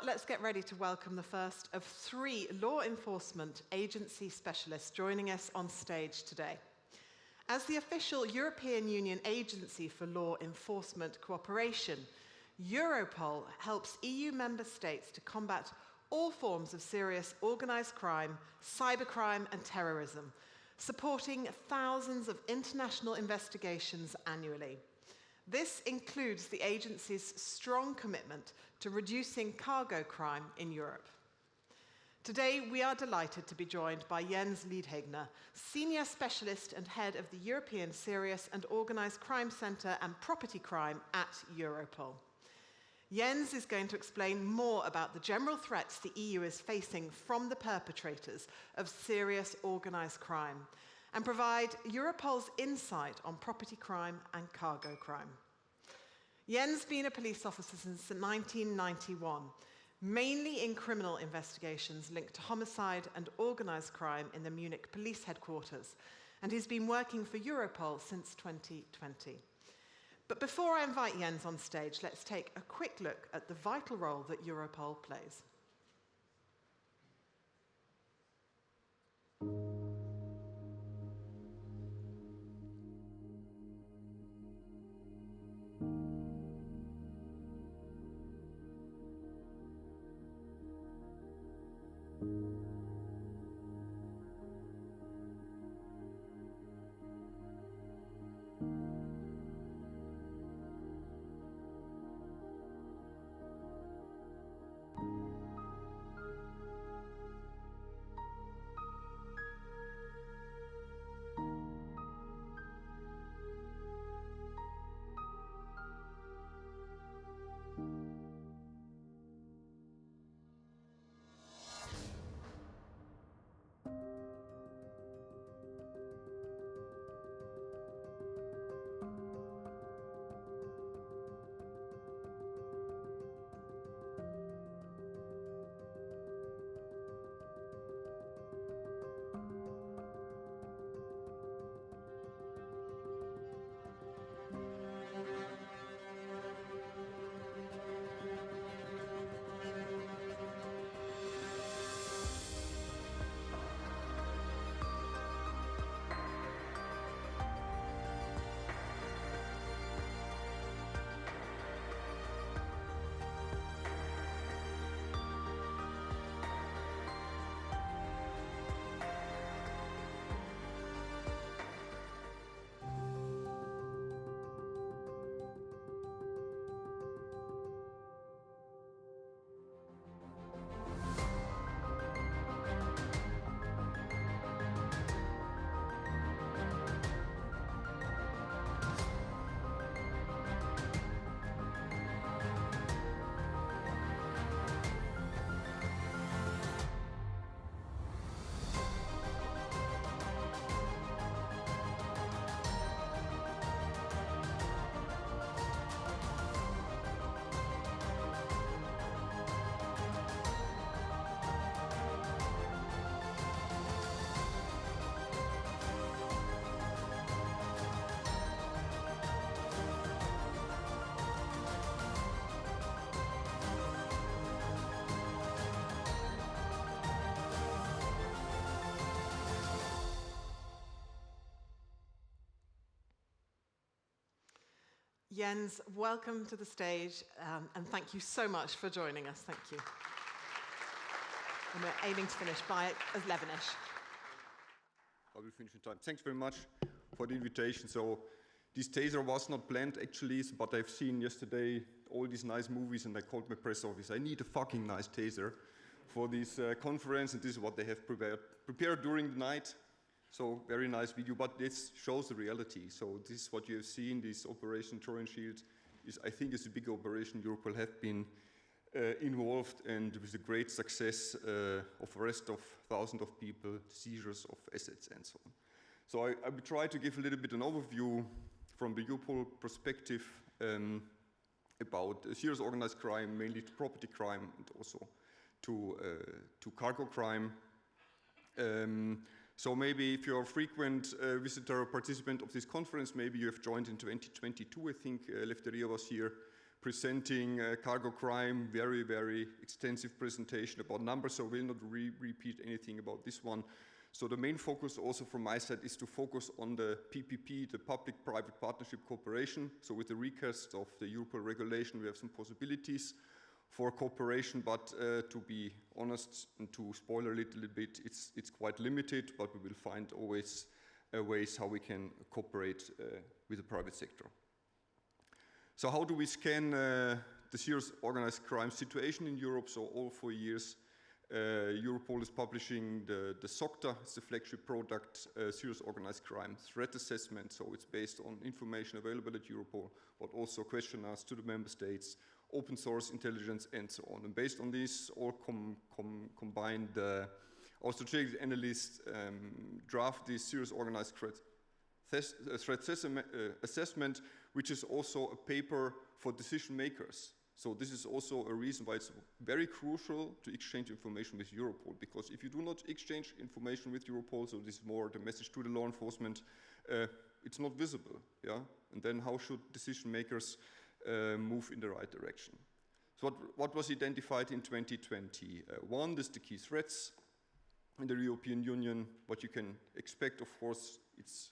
let's get ready to welcome the first of 3 law enforcement agency specialists joining us on stage today. As the official European Union Agency for Law Enforcement Cooperation, Europol helps EU member states to combat all forms of serious organised crime, cybercrime and terrorism, supporting thousands of international investigations annually. This includes the agency's strong commitment to reducing cargo crime in Europe. Today, we are delighted to be joined by Jens Liedhegener, Senior Specialist and Head of the European Serious and Organised Crime Centre and Property Crime at Europol. Jens is going to explain more about the general threats the EU is facing from the perpetrators of serious organised crime and provide Europol's insight on property crime and cargo crime. Jens been a police officer since 1991, mainly in criminal investigations linked to homicide and organised crime in the Munich police headquarters, and he's been working for Europol since 2020. But before I invite Jens on stage, let's take a quick look at the vital role that Europol plays. Jens, welcome to the stage, and thank you so much for joining us. Thank you. And we're aiming to finish by 11ish. I will finish in time. Thanks very much for the invitation. So this taser was not planned actually, but I've seen yesterday all these nice movies and I called my press office. I need a fucking nice taser for this conference, and this is what they have prepared during the night. So very nice video, but this shows the reality. So this is what you have seen, this Operation Torrent Shield I think is a big operation. Europol have been involved, and with a great success of arrest of thousands of people, seizures of assets and so on. So I will try to give a little bit an overview from the Europol perspective about serious organized crime, mainly to property crime and also to cargo crime. So maybe if you're a frequent visitor or participant of this conference, maybe you have joined in 2022, I think Liedhegener was here presenting cargo crime, very, very extensive presentation about numbers, so I will not repeat anything about this one. So the main focus also from my side is to focus on the PPP, the public-private partnership cooperation. So with the recast of the Europol regulation, we have some possibilities for cooperation, but to be honest and to spoil a little bit, it's quite limited, but we will find always ways how we can cooperate with the private sector. So how do we scan the serious organized crime situation in Europe? So all 4 years, Europol is publishing the SOCTA, it's the flagship product, Serious Organized Crime Threat Assessment. So it's based on information available at Europol, but also questionnaires to the member states, open source intelligence, and so on. And based on this, all combined, our strategic analysts draft this Serious Organized Threat Assessment, which is also a paper for decision makers. So this is also a reason why it's very crucial to exchange information with Europol, because if you do not exchange information with Europol, so this is more the message to the law enforcement, it's not visible, yeah? And then how should decision makers move in the right direction? So what was identified in 2020? One is the key threats in the European Union. What you can expect, of course, it's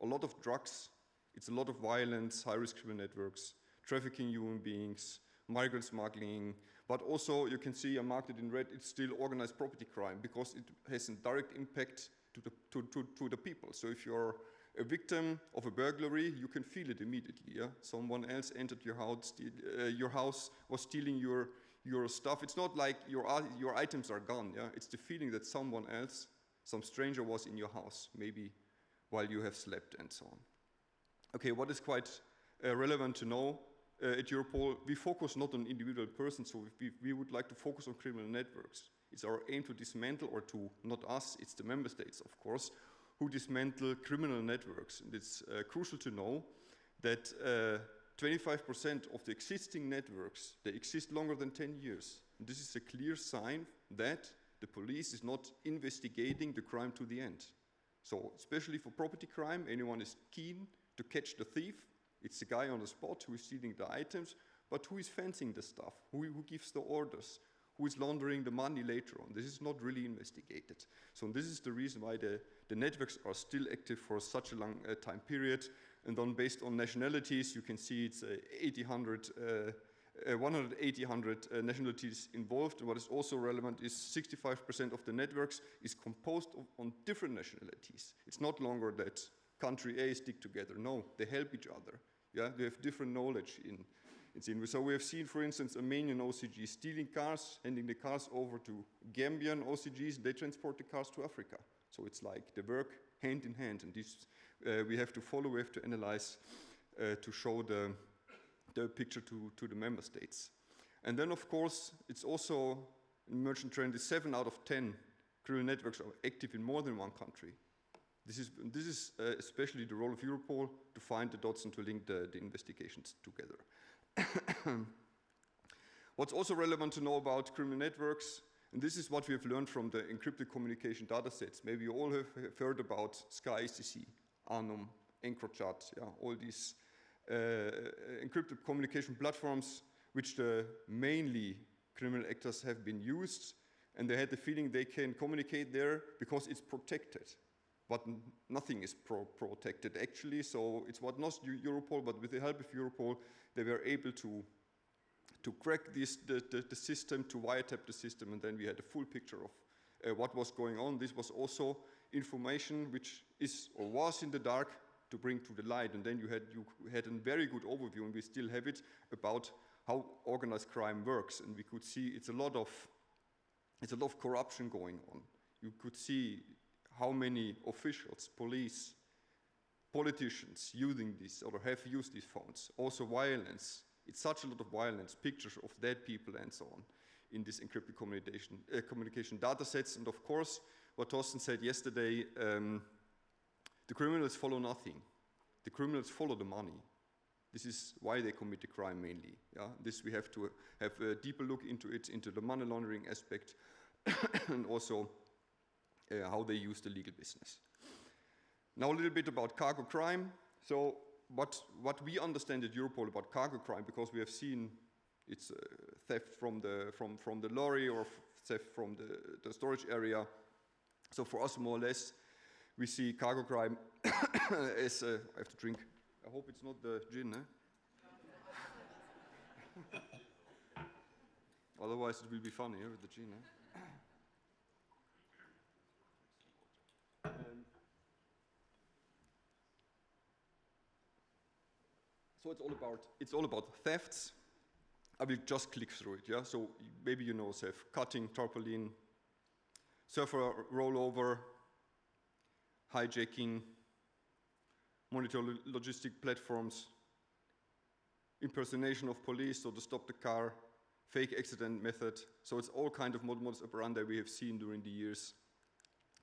a lot of drugs, it's a lot of violence, high-risk criminal networks, trafficking human beings, migrant smuggling, but also you can see, I marked it in red, it's still organized property crime because it has a direct impact to the people. So if you're a victim of a burglary, you can feel it immediately. Yeah? Someone else entered your house, was stealing your stuff. It's not like your items are gone. Yeah? It's the feeling that someone else, some stranger was in your house, maybe while you have slept and so on. Okay, what is quite relevant to know, at Europol, we focus not on individual persons, so we would like to focus on criminal networks. It's our aim to dismantle, or to, not us, it's the member states, of course, who dismantle criminal networks. And it's crucial to know that 25% of the existing networks, they exist longer than 10 years. And this is a clear sign that the police is not investigating the crime to the end. So, especially for property crime, anyone is keen to catch the thief. It's the guy on the spot who is stealing the items, but who is fencing the stuff, who gives the orders, who is laundering the money later on. This is not really investigated. So this is the reason why the networks are still active for such a long time period. And then based on nationalities, you can see it's 100 nationalities involved. And what is also relevant is 65% of the networks is composed on different nationalities. It's not longer that country A stick together. No, they help each other. Yeah, they have different knowledge in. So we have seen, for instance, Armenian OCGs stealing cars, handing the cars over to Gambian OCGs. They transport the cars to Africa. So it's like they work hand in hand, and this we have to follow. We have to analyze to show the picture to the member states. And then, of course, it's also an emerging trend. Is 7 out of 10 criminal networks are active in more than one country. This is especially the role of Europol to find the dots and to link the investigations together. What's also relevant to know about criminal networks, and this is what we have learned from the encrypted communication datasets. Maybe you all have heard about SkyCC, Anum, EncroChat, yeah, all these encrypted communication platforms which the mainly criminal actors have been used, and they had the feeling they can communicate there because it's protected. But nothing is protected actually, so it's what not Europol, but with the help of Europol, they were able to crack the system, to wiretap the system, and then we had a full picture of what was going on. This was also information which is or was in the dark to bring to the light, and then you had a very good overview, and we still have it, about how organized crime works, and we could see it's a lot of corruption going on. You could see how many officials, police, politicians using this or have used these phones. Also violence. It's such a lot of violence, pictures of dead people and so on in this encrypted communication data sets. And of course, what Thorsten said yesterday, the criminals follow nothing. The criminals follow the money. This is why they commit the crime mainly. Yeah? This we have to have a deeper look into it, into the money laundering aspect, and also how they use the legal business. Now a little bit about cargo crime. So what we understand at Europol about cargo crime, because we have seen it's theft from the lorry or theft from the storage area. So for us, more or less, we see cargo crime as I have to drink. I hope it's not the gin, eh? Otherwise, it will be funny with the gin, eh? So it's all about thefts. I will just click through it, yeah? So maybe you know theft, cutting, tarpaulin, server rollover, hijacking, monitor logistic platforms, impersonation of police, so to stop the car, fake accident method. So it's all kind of modus operandi we have seen during the years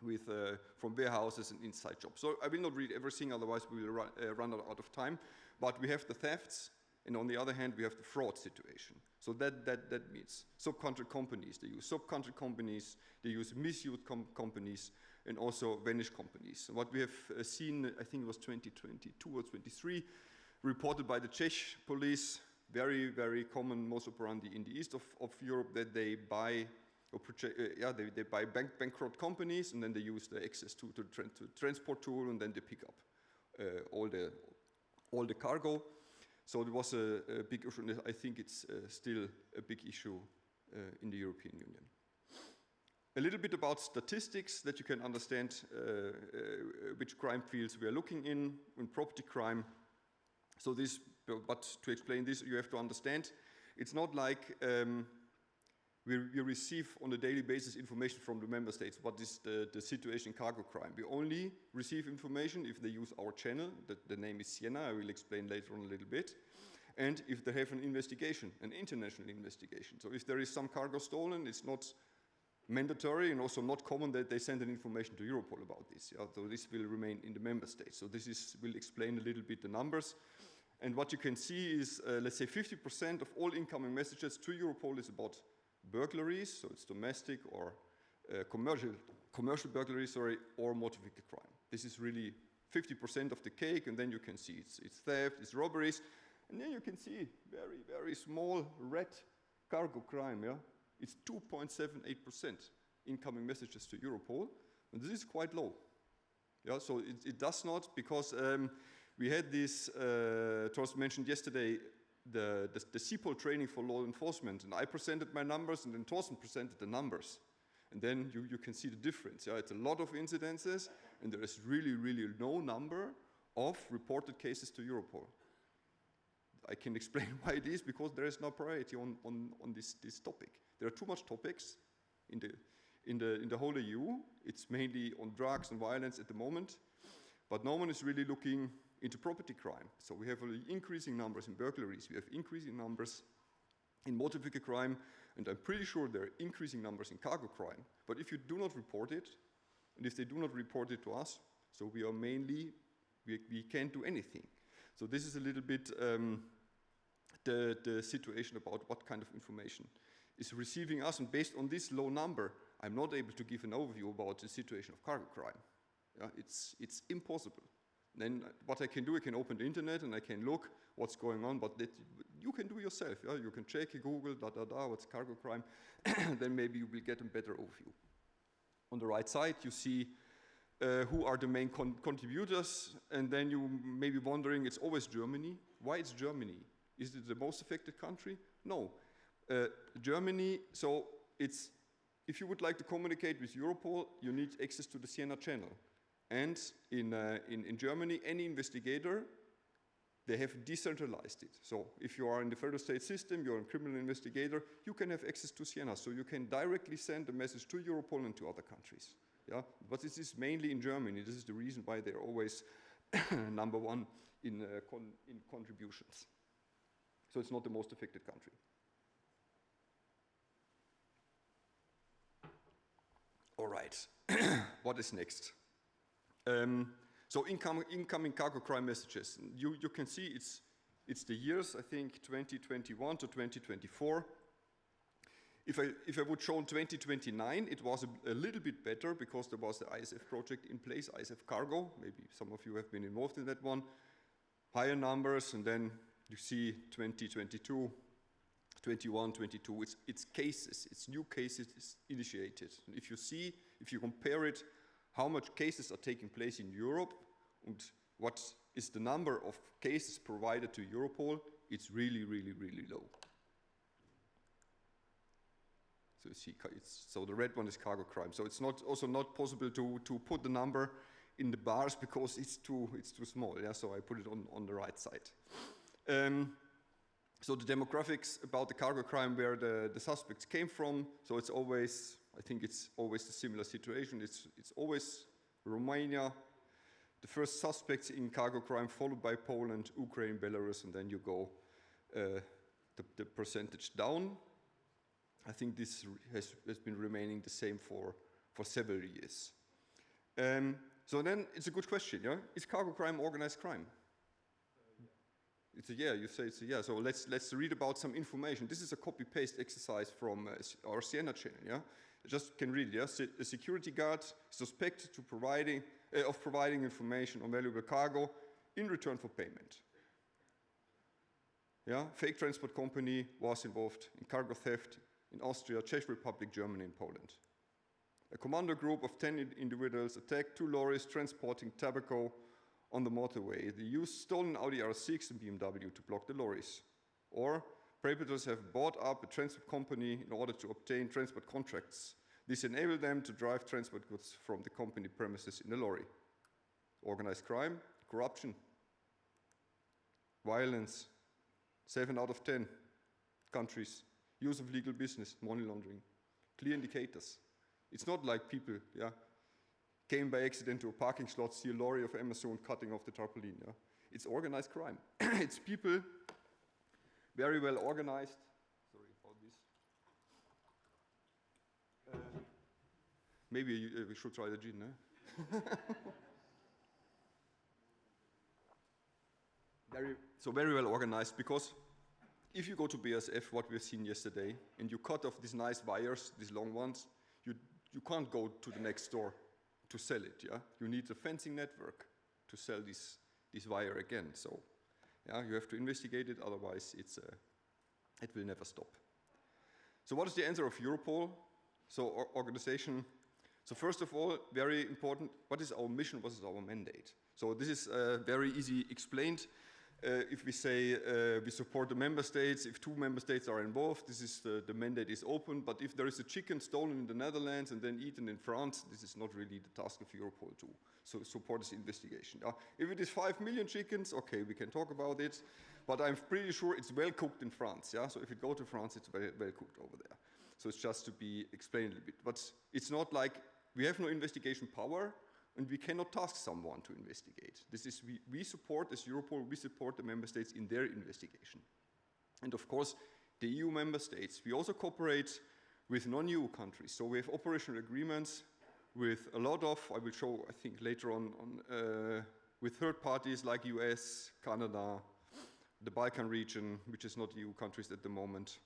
with, from warehouses and inside jobs. So I will not read everything, otherwise we will run out of time. But we have the thefts, and on the other hand, we have the fraud situation. So that means subcontract companies, they use subcontract companies, they use misused companies, and also vanished companies. What we have seen, I think it was 2022 or 23, reported by the Czech police, very, very common modus operandi in the east of Europe, that they buy they buy bankrupt companies, and then they use the access to transport tool, and then they pick up all the cargo. So it was a big issue, and I think it's still a big issue in the European Union. A little bit about statistics that you can understand which crime fields we are looking in property crime. So this, but to explain this, you have to understand, it's not like we receive on a daily basis information from the member states. What is the situation in cargo crime? We only receive information if they use our channel. The name is Siena. I will explain later on a little bit. And if they have an investigation, an international investigation. So if there is some cargo stolen, it's not mandatory and also not common that they send an information to Europol about this. Yeah? So this will remain in the member states. So this will explain a little bit the numbers. And what you can see is, let's say 50% of all incoming messages to Europol is about burglaries, so it's domestic or commercial burglaries, or motor vehicle crime. This is really 50% of the cake, and then you can see it's theft, it's robberies, and then you can see very, very small red cargo crime, yeah? It's 2.78% incoming messages to Europol, and this is quite low. Yeah, so it does not, because we had this, Torsten mentioned yesterday, the CPOL training for law enforcement, and I presented my numbers, and then Torsten presented the numbers. And then you can see the difference. Yeah? It's a lot of incidences, and there is really, really no number of reported cases to Europol. I can explain why it is, because there is no priority on this topic. There are too much topics in the whole EU. It's mainly on drugs and violence at the moment, but no one is really looking into property crime. So we have increasing numbers in burglaries, we have increasing numbers in motor vehicle crime, and I'm pretty sure there are increasing numbers in cargo crime. But if you do not report it, and if they do not report it to us, so we are mainly, we can't do anything. So this is a little bit the situation about what kind of information is receiving us, and based on this low number, I'm not able to give an overview about the situation of cargo crime. Yeah, it's impossible. Then what I can do, I can open the internet and I can look what's going on, but that you can do yourself. Yeah? You can check, Google, what's cargo crime, then maybe you will get a better overview. On the right side, you see who are the main contributors, and then you may be wondering, it's always Germany. Why it's Germany? Is it the most affected country? No. Germany, so it's, if you would like to communicate with Europol, you need access to the Siena channel. And in Germany, any investigator, they have decentralized it. So if you are in the federal state system, you're a criminal investigator, you can have access to Siena. So you can directly send a message to Europol and to other countries. Yeah? But this is mainly in Germany. This is the reason why they're always number one in contributions. So it's not the most affected country. All right, what is next? So incoming cargo crime messages. You can see it's the years, I think, 2021 to 2024. If I would show 2029, it was a little bit better because there was the ISF project in place, ISF Cargo. Maybe some of you have been involved in that one. higher numbers, and then you see 2022, 21, 22, it's cases, it's new cases initiated. And if you compare it, how much cases are taking place in Europe and what is the number of cases provided to Europol, it's really, really, really low. So you see, so the red one is cargo crime. So it's also not possible to put the number in the bars because it's too small. Yeah, so I put it on the right side. So the demographics about the cargo crime, where the suspects came from. So it's always, I think it's always a similar situation. It's always Romania, the first suspects in cargo crime, followed by Poland, Ukraine, Belarus, and then you go the percentage down. I think this has been remaining the same for several years. So then it's a good question, yeah? Is cargo crime organized crime? It's a yeah, you say it's a yeah. So let's read about some information. This is a copy-paste exercise from our Siena channel, yeah? I just can read it, yeah? A security guard suspected of providing information on valuable cargo in return for payment. Yeah, fake transport company was involved in cargo theft in Austria, Czech Republic, Germany, and Poland. A commando group of 10 individuals attacked 2 lorries transporting tobacco on the motorway. They used stolen Audi R6 and BMW to block the lorries. Or perpetrators have bought up a transport company in order to obtain transport contracts. This enabled them to drive transport goods from the company premises in a lorry. Organized crime, corruption, violence, 7 out of 10 countries. Use of legal business, money laundering, clear indicators. It's not like people, yeah, came by accident to a parking slot, see a lorry of Amazon cutting off the tarpaulin, yeah. It's organized crime. It's people very well organized. Sorry about this. Maybe we should try the gin, eh? Very well organized, because if you go to BASF, what we've seen yesterday, and you cut off these nice wires, these long ones, you can't go to the next store to sell it, yeah? You need a fencing network to sell this wire again. So, yeah, you have to investigate it, otherwise it will never stop. So what is the answer of Europol? So organization. So first of all, very important, what is our mission, what is our mandate? So this is very easy explained. If we say we support the member states, if 2 member states are involved, this is the mandate is open. But if there is a chicken stolen in the Netherlands and then eaten in France, this is not really the task of Europol to support this investigation. If it is 5 million chickens, okay, we can talk about it. But I'm pretty sure it's well cooked in France. Yeah? So if you go to France, it's very well cooked over there. So it's just to be explained a little bit. But it's not like we have no investigation power, and we cannot task someone to investigate. This is, we support, as Europol, we support the member states in their investigation. And of course, the EU member states, we also cooperate with non-EU countries. So we have operational agreements with a lot of, I will show, I think, later on with third parties like US, Canada, the Balkan region, which is not EU countries at the moment,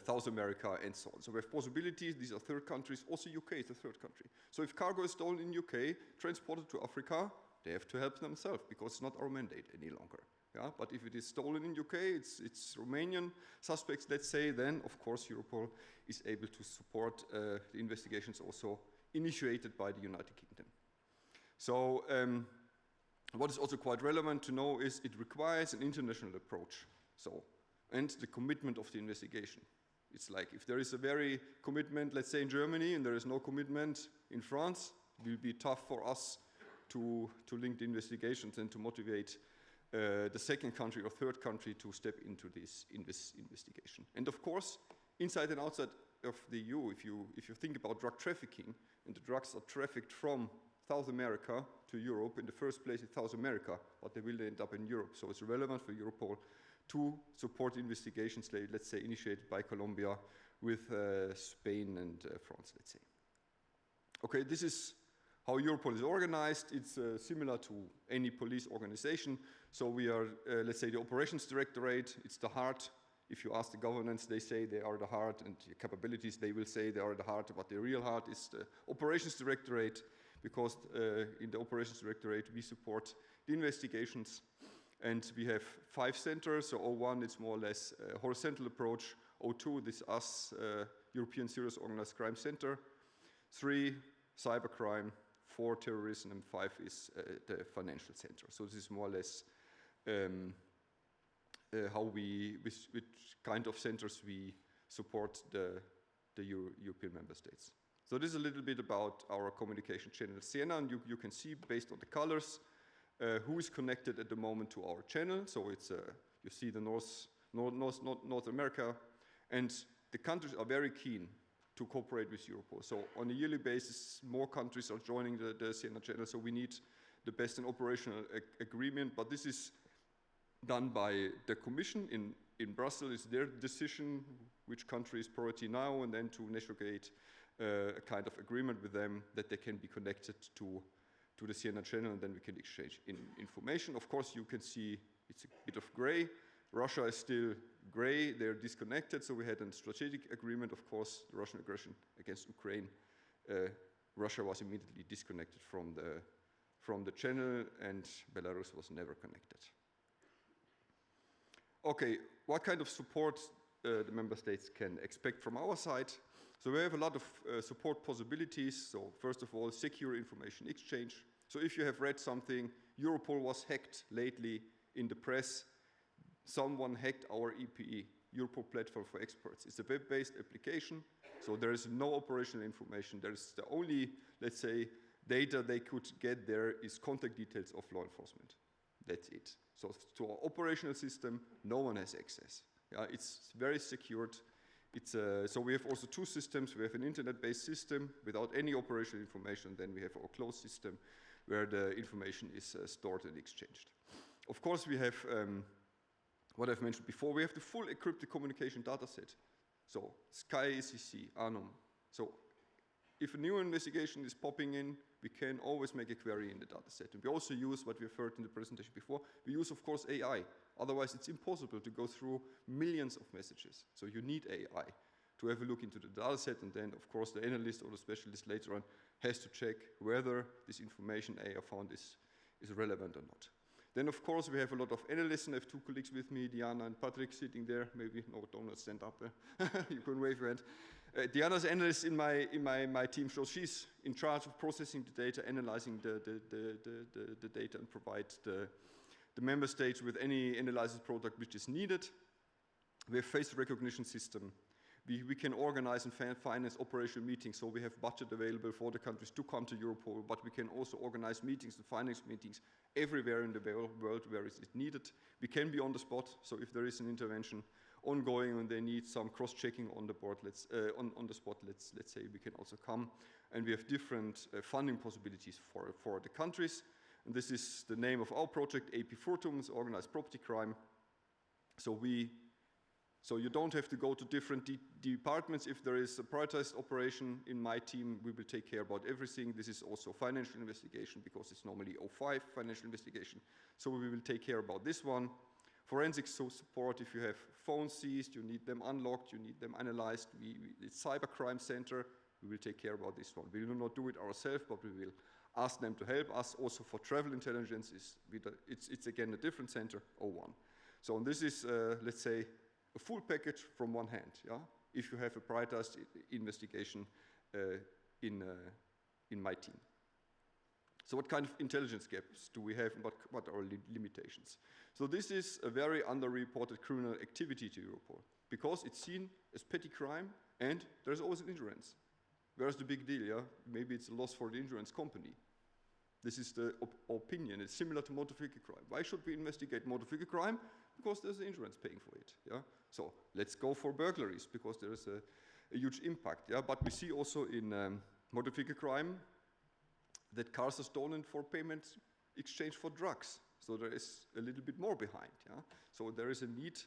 South America, and so on. So we have possibilities. These are third countries. Also UK is a third country. So if cargo is stolen in UK, transported to Africa, they have to help themselves, because it's not our mandate any longer. Yeah? But if it is stolen in UK, it's Romanian suspects, let's say, then of course Europol is able to support the investigations also initiated by the United Kingdom. So what is also quite relevant to know is it requires an international approach. So, and the commitment of the investigation. It's like if there is a very commitment, let's say in Germany, and there is no commitment in France, it will be tough for us to link the investigations and to motivate the second country or third country to step into this investigation. And of course, inside and outside of the EU, if you think about drug trafficking, and the drugs are trafficked from South America to Europe, in the first place in South America, but they will end up in Europe. So it's relevant for Europol to support investigations, let's say, initiated by Colombia with Spain and France, let's say. Okay, this is how Europol is organized. It's similar to any police organization. So we are, let's say, the operations directorate. It's the heart. If you ask the governance, they say they are the heart, and the capabilities, they will say they are the heart, but the real heart is the operations directorate, because in the operations directorate, we support the investigations. And we have 5 centers. So O1, it's more or less a horizontal approach. O2, this us, European Serious Organized Crime Centre. 3, cybercrime. 4, terrorism. And 5 is the financial center. So this is more or less how which kind of centers we support the European member states. So this is a little bit about our communication channel Siena, and you can see based on the colors who is connected at the moment to our channel. So it's you see the North America, and the countries are very keen to cooperate with Europol. So on a yearly basis, more countries are joining the Siena channel. So we need the best and operational agreement, but this is done by the Commission in Brussels. It's their decision which country is priority now, and then to negotiate a kind of agreement with them that they can be connected to the Siena channel, and then we can exchange information. Of course, you can see it's a bit of gray. Russia is still gray, they're disconnected, so we had a strategic agreement. Of course, the Russian aggression against Ukraine, Russia was immediately disconnected from the channel, and Belarus was never connected. Okay, what kind of support the member states can expect from our side? So we have a lot of support possibilities. So first of all, secure information exchange. So if you have read something, Europol was hacked lately in the press. Someone hacked our EPE, Europol Platform for Experts. It's a web-based application, so there is no operational information. There is the only, let's say, data they could get there is contact details of law enforcement. That's it. So to our operational system, no one has access. It's very secured. So we have also 2 systems. We have an internet-based system without any operational information. Then we have our closed system where the information is stored and exchanged. Of course, we have what I've mentioned before. We have the full encrypted communication data set. So SCI, ECC, ANOM. So if a new investigation is popping in, we can always make a query in the data set. And we also use what we've heard in the presentation before. We use, of course, AI. Otherwise, it's impossible to go through millions of messages. So you need AI to have a look into the data set, and then, of course, the analyst or the specialist later on has to check whether this information AI found is relevant or not. Then, of course, we have a lot of analysts, and I have 2 colleagues with me, Diana and Patrick, sitting there. Maybe, no, don't stand up there. You can wave your hand. Diana's analyst in my team, so she's in charge of processing the data, analyzing the data, and provide the member states with any analysis product which is needed. We have face recognition system. We can organize and finance operational meetings, so we have budget available for the countries to come to Europol, but we can also organize meetings and finance meetings everywhere in the world where it is needed. We can be on the spot, so if there is an intervention ongoing and they need some cross-checking on the board, on the spot, let's say, we can also come. And we have different funding possibilities for the countries. And this is the name of our project, AP Furtum, Organized Property Crime. So you don't have to go to different departments. If there is a prioritized operation in my team, we will take care about everything. This is also financial investigation, because it's normally 05 financial investigation. So we will take care about this one. Forensic support, if you have phones seized, you need them unlocked, you need them analyzed. It's Cybercrime Centre, we will take care about this one. We will not do it ourselves, but we will ask them to help us. Also for travel intelligence, it's again a different center, 01. So this is, let's say, a full package from one hand, yeah? If you have a prioritized investigation in my team. So what kind of intelligence gaps do we have, and what are limitations? So this is a very underreported criminal activity to Europol, because it's seen as petty crime, and there's always an insurance. Where's the big deal, yeah? Maybe it's a loss for the insurance company. This is the opinion. It's similar to motor vehicle crime. Why should we investigate motor vehicle crime? Because there's the insurance paying for it, yeah? So let's go for burglaries, because there is a huge impact, yeah? But we see also in motor vehicle crime that cars are stolen for payment exchange for drugs. So there is a little bit more behind, yeah? So there is a need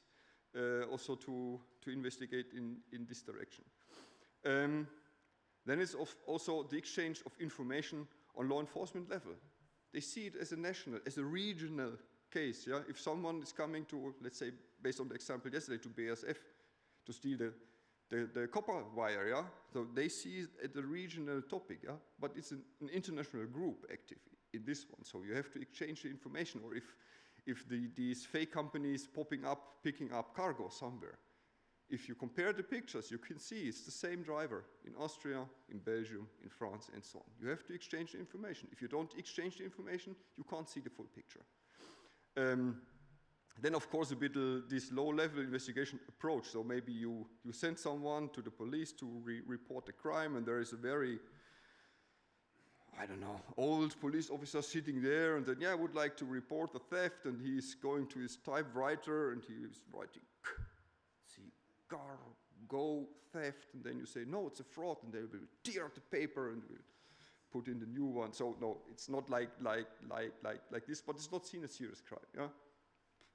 also to investigate in this direction. Then it's also the exchange of information on law enforcement level. They see it as a national, as a regional case, yeah? If someone is coming to, let's say, based on the example yesterday, to BASF to steal the copper wire, yeah? So they see it as a regional topic, yeah? But it's an international group active in this one, so you have to exchange the information, or if these fake companies popping up, picking up cargo somewhere. If you compare the pictures, you can see it's the same driver in Austria, in Belgium, in France, and so on. You have to exchange the information. If you don't exchange the information, you can't see the full picture. Then, of course, a bit this low-level investigation approach. So maybe you send someone to the police to report a crime, and there is a very, I don't know, old police officer sitting there, and then, yeah, I would like to report a theft, and he's going to his typewriter, and he is writing, go theft, and then you say, no, it's a fraud, and they will tear up the paper and will put in the new one. So no, it's not like this, but it's not seen as serious crime, yeah?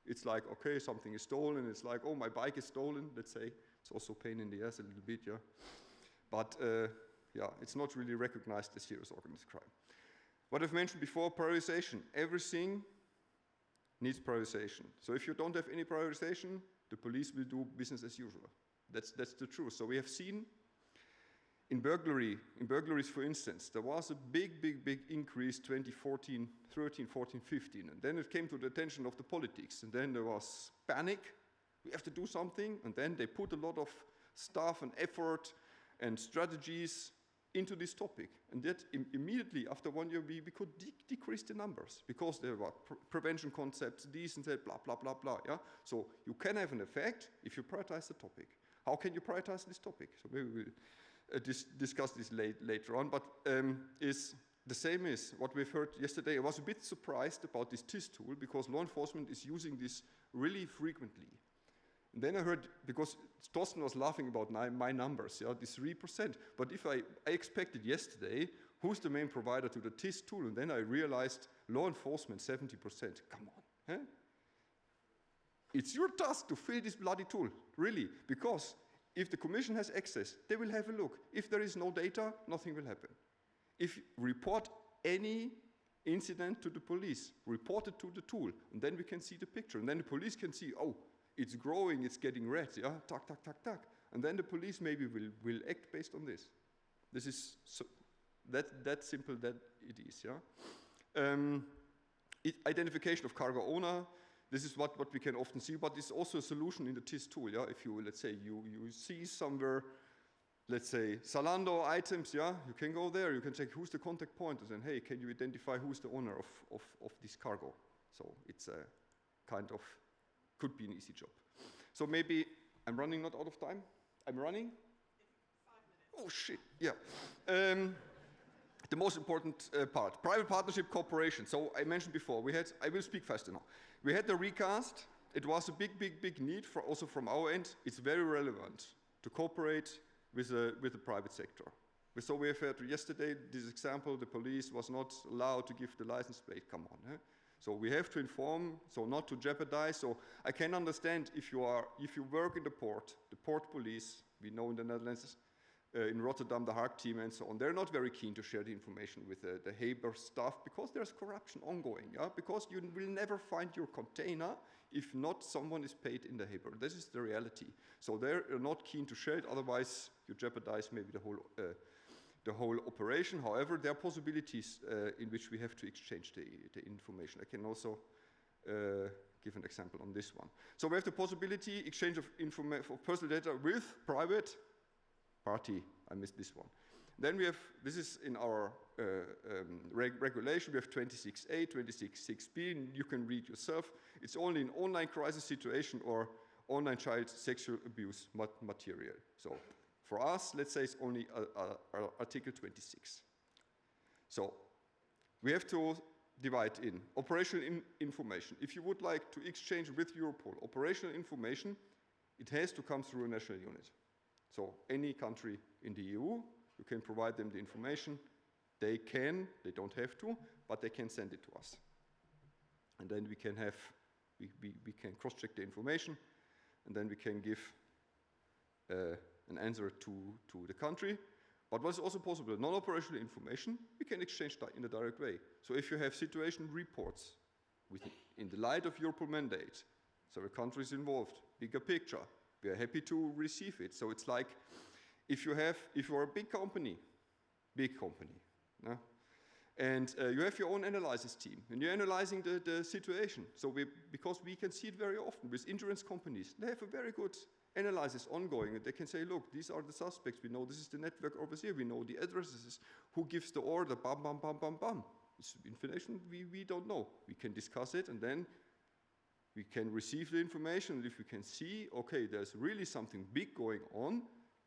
It's like, okay, something is stolen, it's like, oh, my bike is stolen, let's say. It's also pain in the ass a little bit, yeah? But, yeah, it's not really recognized as serious organized crime. What I've mentioned before, prioritization. Everything needs prioritization. So if you don't have any prioritization, the police will do business as usual. That's the truth. So we have seen in burglaries, for instance, there was a big increase 2014, 13, 14, 15. And then it came to the attention of the politics. And then there was panic. We have to do something. And then they put a lot of staff and effort and strategies into this topic. And that immediately after 1 year, we could decrease the numbers because there were prevention concepts, these and that, blah, blah, blah, blah. Yeah? So you can have an effect if you prioritize the topic. How can you prioritize this topic? So maybe we'll discuss this later on. But is the same as what we've heard yesterday. I was a bit surprised about this TIS tool because law enforcement is using this really frequently. And then I heard, because Thorsten was laughing about my numbers, yeah, this 3%. But if I expected yesterday, who's the main provider to the TIS tool? And then I realized law enforcement, 70%. Come on. Huh? It's your task to fill this bloody tool, really. Because if the commission has access, they will have a look. If there is no data, nothing will happen. If you report any incident to the police, report it to the tool, and then we can see the picture. And then the police can see, oh, it's growing, it's getting red, yeah, tack, tack, tack, tack. And then the police maybe will act based on this. This is so, that simple that it is, yeah. Identification of cargo owner, this is what we can often see, but it's also a solution in the TIS tool, yeah. If you, let's say, you see somewhere, let's say, Zalando items, yeah, you can go there, you can check who's the contact point, and then, hey, can you identify who's the owner of this cargo? So it's a kind of, could be an easy job. So maybe, I'm running not out of time? I'm running? 5 minutes. Oh shit, yeah. The most important part, private partnership cooperation. So I mentioned before, I will speak faster now. We had the recast. It was a big need for also from our end. It's very relevant to cooperate with the private sector. So we have heard yesterday this example, the police was not allowed to give the license plate, come on. Eh? So we have to inform, so not to jeopardize. So I can understand if you work in the port police, we know in the Netherlands, in Rotterdam, the Hague team and so on, they're not very keen to share the information with the Haber staff because there's corruption ongoing, yeah? Because you will never find your container if not someone is paid in the Haber. This is the reality. So they're not keen to share it, otherwise you jeopardize maybe the whole operation. However, there are possibilities in which we have to exchange the information. I can also give an example on this one. So we have the possibility exchange of personal data with private party. I missed this one. Then we have, this is in our regulation, we have 26A, 26.6b, you can read yourself. It's only an online crisis situation or online child sexual abuse material. So for us, let's say it's only Article 26. So we have to divide in operational information. If you would like to exchange with Europol operational information, it has to come through a national unit. So any country in the EU, you can provide them the information. They don't have to, but they can send it to us. And then we can have, we can cross-check the information, and then we can give an answer to the country. But what's also possible, non-operational information, we can exchange that in a direct way. So if you have situation reports in the light of Europol mandate, several countries involved, bigger picture, we are happy to receive it. So it's like, if you are a big company, no? And you have your own analysis team, and you're analyzing the situation. So because we can see it very often with insurance companies, they have a very good analysis ongoing, and they can say, look, these are the suspects, we know this is the network over here, we know the addresses, who gives the order, bam, bam, bam, bam, bam. It's information we don't know. We can discuss it, and then we can receive the information, and if we can see, okay, there's really something big going on,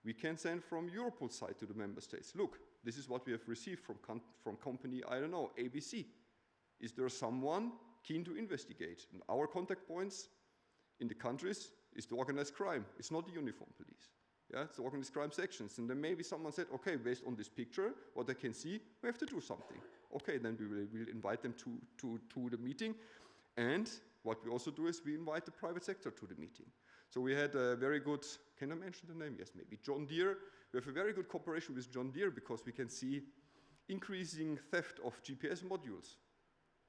we can send from Europol side to the member states. Look, this is what we have received from company, I don't know, ABC. Is there someone keen to investigate? And our contact points in the countries is the organized crime. It's not the uniform police. Yeah, it's the organized crime sections. And then maybe someone said, okay, based on this picture, what I can see, we have to do something. Okay, then we'll invite them to the meeting. And what we also do is we invite the private sector to the meeting. So we had a very good, can I mention the name? Yes, maybe John Deere. We have a very good cooperation with John Deere because we can see increasing theft of GPS modules,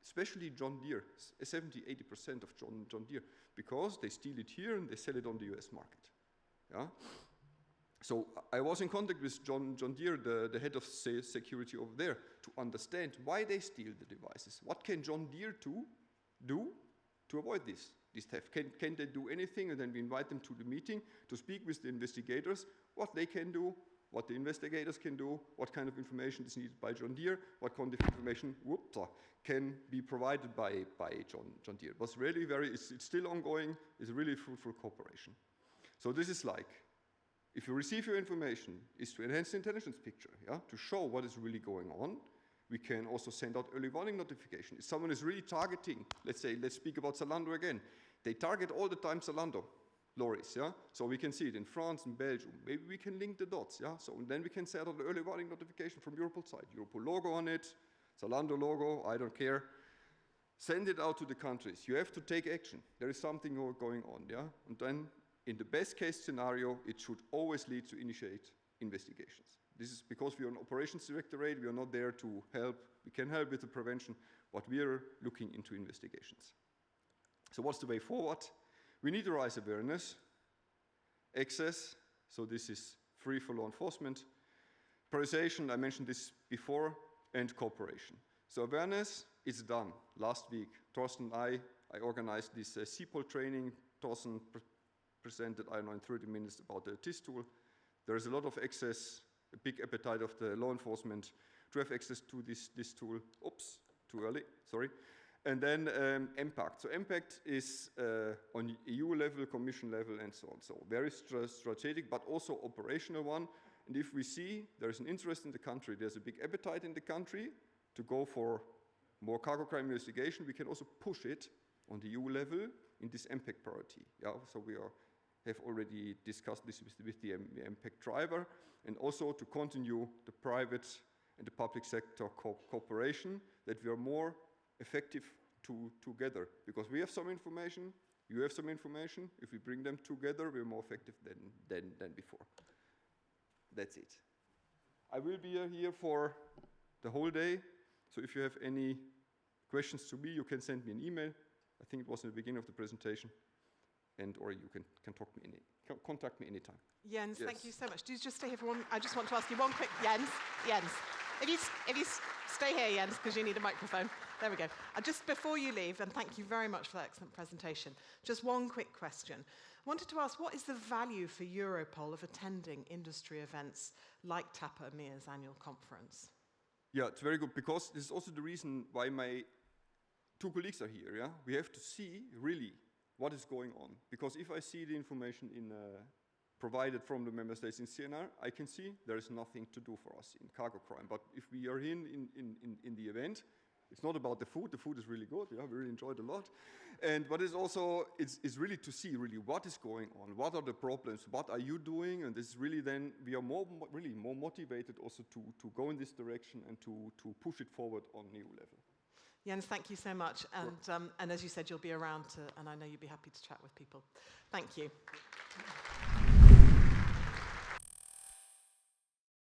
especially John Deere, 70–80% of John Deere, because they steal it here and they sell it on the US market. Yeah? So I was in contact with John Deere, the head of sales security over there, to understand why they steal the devices. What can John Deere do to avoid this theft? Can they do anything? And then we invite them to the meeting to speak with the investigators, what they can do, what the investigators can do, what kind of information is needed by John Deere, what kind of information can be provided by John Deere. It was really it's still ongoing, it's really fruitful cooperation. So this is like, if you receive your information, is to enhance the intelligence picture, yeah? To show what is really going on. We can also send out early warning notification. If someone is really targeting, let's speak about Zalando again. They target all the time Zalando lorries, yeah? So we can see it in France and Belgium. Maybe we can link the dots, yeah? So then we can send out an early warning notification from Europol side. Europol logo on it, Zalando logo, I don't care. Send it out to the countries. You have to take action. There is something going on, yeah? And then, in the best case scenario, it should always lead to initiate investigations. This is because we are an operations directorate, we are not there to help. We can help with the prevention, but we are looking into investigations. So what's the way forward? We need to raise awareness, access, so this is free for law enforcement, prioritization, I mentioned this before, and cooperation. So awareness is done. Last week, Thorsten and I organized this CPOL training. Thorsten presented, I don't know, in 30 minutes about the TIS tool. There is a lot of access, a big appetite of the law enforcement to have access to this tool. Oops, too early, sorry. And then impact. So impact is on EU level, Commission level, and so on. So very strategic, but also operational one. And if we see there is an interest in the country, there's a big appetite in the country to go for more cargo crime investigation, we can also push it on the EU level in this impact priority. Yeah? So we have already discussed this with the impact driver, and also to continue the private and the public sector cooperation, that we are more effective together. Because we have some information, you have some information. If we bring them together, we're more effective than before. That's it. I will be here for the whole day. So if you have any questions to me, you can send me an email. I think it was in the beginning of the presentation. Or you can contact me anytime. Jens, yes. Thank you so much. Do you just stay here for one? I just want to ask you one quick, Jens. If you stay here, Jens, because you need a microphone. There we go. Just before you leave, and thank you very much for that excellent presentation, just one quick question. I wanted to ask, what is the value for Europol of attending industry events like TAPA EMEA's annual conference? Yeah, it's very good, because this is also the reason why my two colleagues are here. Yeah, we have to see really what is going on, because if I see the information provided from the member states in CNR, I can see there is nothing to do for us in cargo crime. But if we are in the event, it's not about the food. The food is really good. Yeah, we really enjoyed a lot. And what is also is really to see really what is going on, what are the problems, what are you doing, and this is really then we are really more motivated also to go in this direction and to push it forward on EU level. Jens, thank you so much. And as you said, you'll be around and I know you'll be happy to chat with people. Thank you.